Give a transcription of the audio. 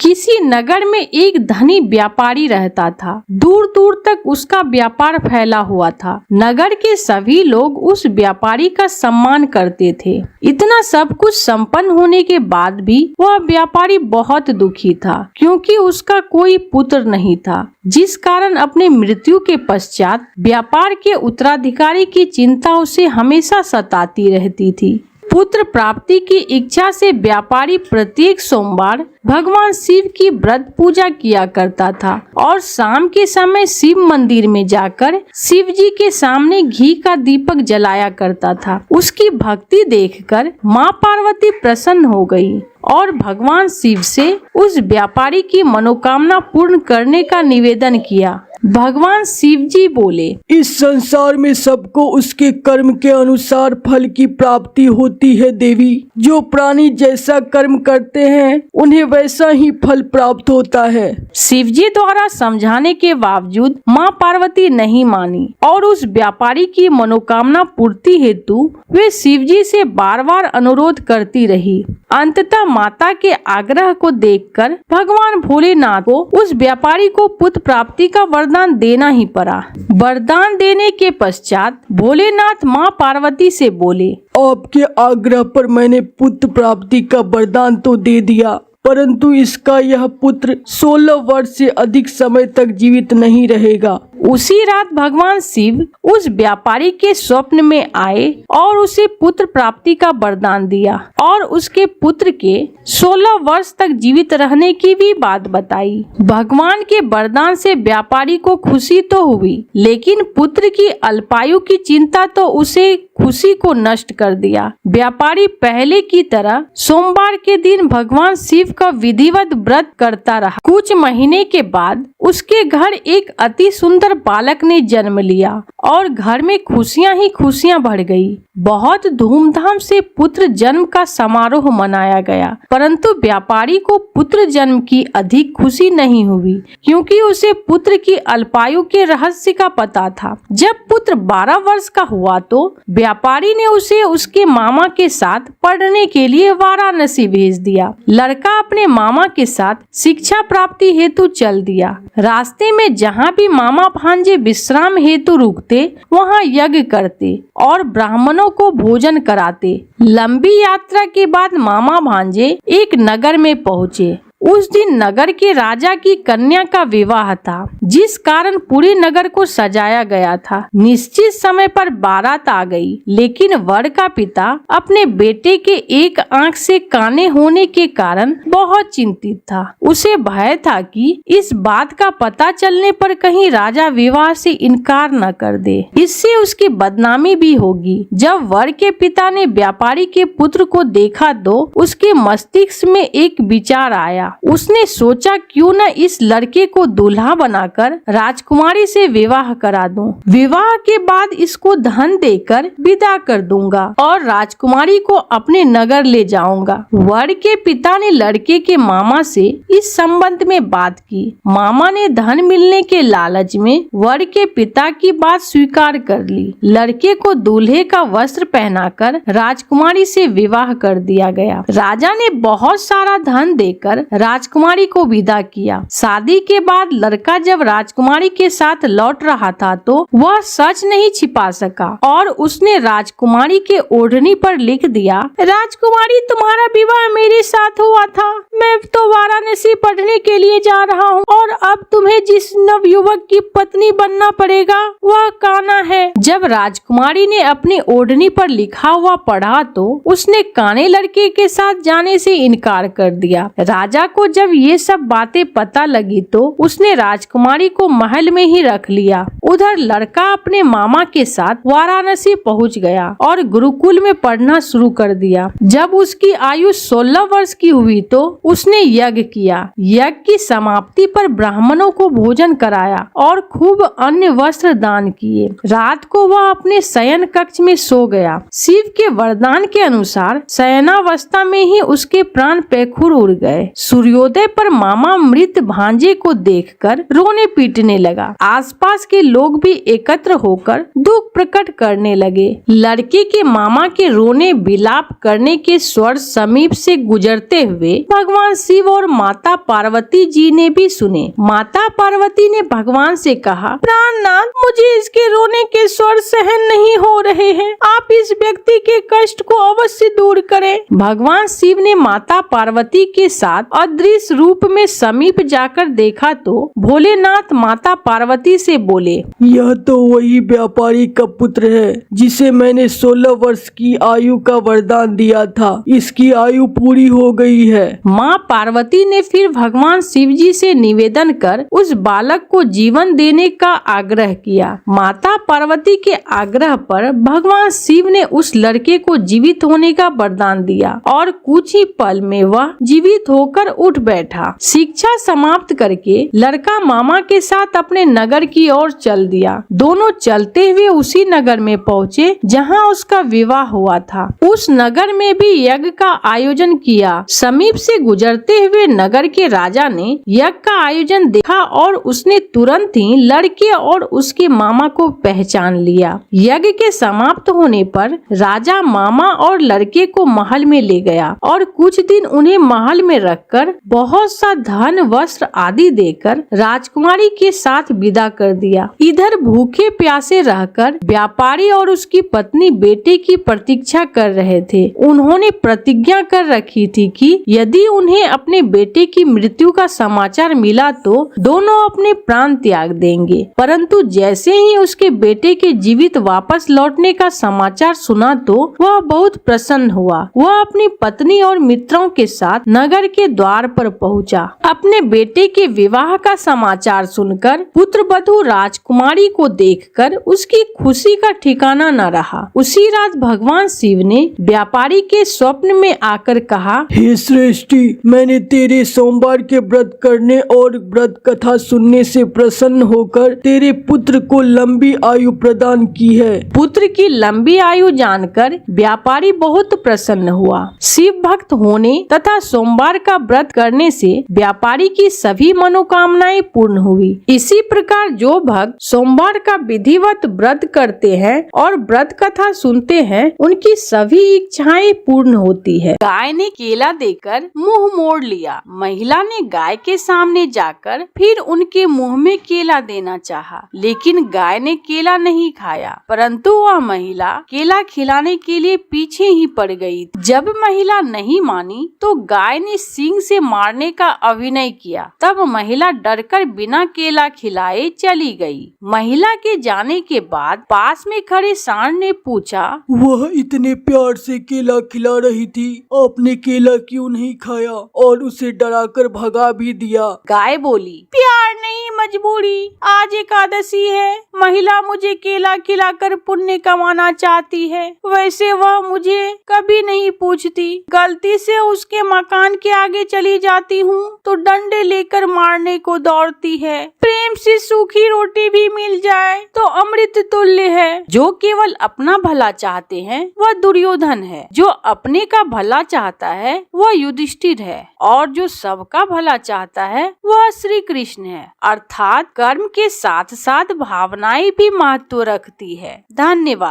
किसी नगर में एक धनी व्यापारी रहता था। दूर दूर तक उसका व्यापार फैला हुआ था। नगर के सभी लोग उस व्यापारी का सम्मान करते थे। इतना सब कुछ संपन्न होने के बाद भी वह व्यापारी बहुत दुखी था, क्योंकि उसका कोई पुत्र नहीं था, जिस कारण अपने मृत्यु के पश्चात व्यापार के उत्तराधिकारी की चिंता उसे हमेशा सताती रहती थी। पुत्र प्राप्ति की इच्छा से व्यापारी प्रत्येक सोमवार भगवान शिव की व्रत पूजा किया करता था और शाम के समय शिव मंदिर में जाकर शिव जी के सामने घी का दीपक जलाया करता था। उसकी भक्ति देखकर माँ पार्वती प्रसन्न हो गई और भगवान शिव से उस व्यापारी की मनोकामना पूर्ण करने का निवेदन किया। भगवान शिव जी बोले, इस संसार में सबको उसके कर्म के अनुसार फल की प्राप्ति होती है देवी। जो प्राणी जैसा कर्म करते हैं उन्हें वैसा ही फल प्राप्त होता है। शिव जी द्वारा समझाने के बावजूद माँ पार्वती नहीं मानी और उस व्यापारी की मनोकामना पूर्ति हेतु वे शिव जी से बार बार अनुरोध करती रही। अंततः माता के आग्रह को देखकर भगवान भोलेनाथ को उस व्यापारी को पुत्र प्राप्ति का वरदान देना ही पड़ा। वरदान देने के पश्चात भोलेनाथ माँ पार्वती से बोले, आपके आग्रह पर मैंने पुत्र प्राप्ति का वरदान तो दे दिया, परंतु इसका यह पुत्र 16 वर्ष से अधिक समय तक जीवित नहीं रहेगा। उसी रात भगवान शिव उस व्यापारी के स्वप्न में आए और उसे पुत्र प्राप्ति का वरदान दिया और उसके पुत्र के 16 वर्ष तक जीवित रहने की भी बात बताई। भगवान के वरदान से व्यापारी को खुशी तो हुई, लेकिन पुत्र की अल्पायु की चिंता तो उसे खुशी को नष्ट कर दिया। व्यापारी पहले की तरह सोमवार के दिन भगवान शिव का विधिवत व्रत करता रहा। कुछ महीने के बाद उसके घर एक अति सुंदर बालक ने जन्म लिया और घर में खुशियां ही खुशियां बढ़ गई। बहुत धूमधाम से पुत्र जन्म का समारोह मनाया गया, परंतु व्यापारी को पुत्र जन्म की अधिक खुशी नहीं हुई, क्योंकि उसे पुत्र की अल्पायु के रहस्य का पता था। जब पुत्र 12 वर्ष का हुआ तो व्यापारी ने उसे उसके मामा के साथ पढ़ने के लिए वाराणसी भेज दिया। लड़का अपने मामा के साथ शिक्षा प्राप्ति हेतु चल दिया। रास्ते में जहाँ भी मामा भांजे विश्राम हेतु रुकते, वहाँ यज्ञ करते और ब्राह्मणों को भोजन कराते। लंबी यात्रा के बाद मामा भांजे एक नगर में पहुँचे। उस दिन नगर के राजा की कन्या का विवाह था, जिस कारण पूरे नगर को सजाया गया था। निश्चित समय पर बारात आ गई, लेकिन वर का पिता अपने बेटे के एक आंख से काने होने के कारण बहुत चिंतित था। उसे भय था कि इस बात का पता चलने पर कहीं राजा विवाह से इनकार न कर दे, इससे उसकी बदनामी भी होगी। जब वर के पिता ने व्यापारी के पुत्र को देखा तो उसके मस्तिष्क में एक विचार आया। उसने सोचा, क्यों न इस लड़के को दूल्हा बनाकर राजकुमारी से विवाह करा दूं। विवाह के बाद इसको धन देकर विदा कर दूंगा और राजकुमारी को अपने नगर ले जाऊंगा। वर के पिता ने लड़के के मामा से इस संबंध में बात की। मामा ने धन मिलने के लालच में वर के पिता की बात स्वीकार कर ली। लड़के को दूल्हे का वस्त्र पहनाकर राजकुमारी से विवाह कर दिया गया। राजा ने बहुत सारा धन देकर राजकुमारी को विदा किया। शादी के बाद लड़का जब राजकुमारी के साथ लौट रहा था तो वह सच नहीं छिपा सका और उसने राजकुमारी के ओढ़नी पर लिख दिया, राजकुमारी तुम्हारा विवाह मेरे साथ हुआ था। मैं तो वाराणसी पढ़ने के लिए जा रहा हूँ और अब तुम्हें जिस नवयुवक की पत्नी बनना पड़ेगा वह काना है। जब राजकुमारी ने अपनी ओढ़नी पर लिखा हुआ पढ़ा तो उसने काने लड़के के साथ जाने से इनकार कर दिया। राजा को जब ये सब बातें पता लगी तो उसने राजकुमारी को महल में ही रख लिया। उधर लड़का अपने मामा के साथ वाराणसी पहुंच गया और गुरुकुल में पढ़ना शुरू कर दिया। जब उसकी आयु 16 वर्ष की हुई तो उसने यज्ञ किया। यज्ञ की समाप्ति पर ब्राह्मणों को भोजन कराया और खूब अन्य वस्त्र दान किए। रात को वह अपने शयन कक्ष में सो गया। शिव के वरदान के अनुसार शयनावस्था में ही उसके प्राण पैखुर उड़ गए। सूर्योदय पर मामा मृत भांजे को देखकर रोने पीटने लगा। आसपास के लोग भी एकत्र होकर दुख प्रकट करने लगे। लड़के के मामा के रोने बिलाप करने के स्वर समीप से गुजरते हुए भगवान शिव और माता पार्वती जी ने भी सुने। माता पार्वती ने भगवान से कहा, प्राणनाथ, मुझे इसके रोने के स्वर सहन नहीं हो रहे हैं। आप इस व्यक्ति के कष्ट को अवश्य दूर करें। भगवान शिव ने माता पार्वती के साथ अदृश्य रूप में समीप जाकर देखा तो भोलेनाथ माता पार्वती से बोले, यह तो वही व्यापारी का पुत्र है जिसे मैंने 16 वर्ष की आयु का वरदान दिया था। इसकी आयु पूरी हो गई है। माँ पार्वती ने फिर भगवान शिव जी से निवेदन कर उस बालक को जीवन देने का आग्रह किया। माता पार्वती के आग्रह पर भगवान शिव ने उस लड़के को जीवित होने का वरदान दिया और कुछ ही पल में वह जीवित होकर उठ बैठा। शिक्षा समाप्त करके लड़का मामा के साथ अपने नगर की ओर चल दिया। दोनों चलते हुए उसी नगर में पहुँचे जहाँ उसका विवाह हुआ था। उस नगर में भी यज्ञ का आयोजन किया। समीप से गुजरते हुए नगर के राजा ने यज्ञ का आयोजन देखा और उसने तुरंत ही लड़के और उसके मामा को पहचान लिया। यज्ञ के समाप्त होने पर राजा मामा और लड़के को महल में ले गया और कुछ दिन उन्हें महल में रखकर बहुत सा धन वस्त्र आदि देकर राजकुमारी के साथ विदा कर दिया। इधर भूखे प्यासे रहकर व्यापारी और उसकी पत्नी बेटे की प्रतीक्षा कर रहे थे। उन्होंने प्रतिज्ञा कर रखी थी कि यदि उन्हें अपने बेटे की मृत्यु का समाचार मिला तो दोनों अपने प्राण त्याग देंगे। परंतु जैसे ही उसके बेटे के जीवित वापस लौटने का समाचार सुना तो वह बहुत प्रसन्न हुआ। वह अपनी पत्नी और मित्रों के साथ नगर के द्वार पर पहुंचा। अपने बेटे के विवाह का समाचार सुनकर पुत्र वधू राजकुमारी को देखकर उसकी खुशी का ठिकाना न रहा। उसी रात भगवान शिव ने व्यापारी के स्वप्न में आकर कहा, हे श्रेष्ठी, मैंने तेरे सोमवार के व्रत करने और व्रत कथा सुनने से प्रसन्न होकर तेरे पुत्र को लंबी आयु प्रदान की है। पुत्र की लंबी आयु जानकर व्यापारी बहुत प्रसन्न हुआ। शिव भक्त होने तथा सोमवार का व्रत करने से व्यापारी की सभी मनोकामनाएं पूर्ण हुई। इसी प्रकार जो भक्त सोमवार का विधिवत व्रत करते हैं और व्रत कथा सुनते हैं उनकी सभी इच्छाएं पूर्ण होती है। गाय ने केला देकर मुंह मोड़ लिया। महिला ने गाय के सामने जाकर फिर उनके मुंह में केला देना चाहा, लेकिन गाय ने केला नहीं खाया। परंतु वह महिला केला खिलाने के लिए पीछे ही पड़ गई। जब महिला नहीं मानी तो गाय ने सींग से मारने का अभिनय किया। तब महिला डरकर बिना केला खिलाए चली गई। महिला के जाने के बाद पास में खड़े सांड ने पूछा, वह इतने प्यार से केला खिला रही थी, आपने केला क्यों नहीं खाया और उसे डराकर भगा भी दिया? गाय बोली, प्यार नहीं मजबूरी। आज एकादशी है। महिला मुझे केला खिलाकर पुण्य कमाना चाहती है। वैसे वह मुझे कभी नहीं पूछती। गलती से उसके मकान के आगे चली जाती हूँ तो डंडे लेकर मारने को दौड़ती है। प्रेम से सूखी रोटी भी मिल जाए तो अमृत तुल्य है। जो केवल अपना भला चाहते हैं वह दुर्योधन है। जो अपने का भला चाहता है वह युधिष्ठिर है और जो सबका भला चाहता है वह श्री कृष्ण है। अर्थात कर्म के साथ साथ भावनाएं भी महत्व रखती है। धन्यवाद।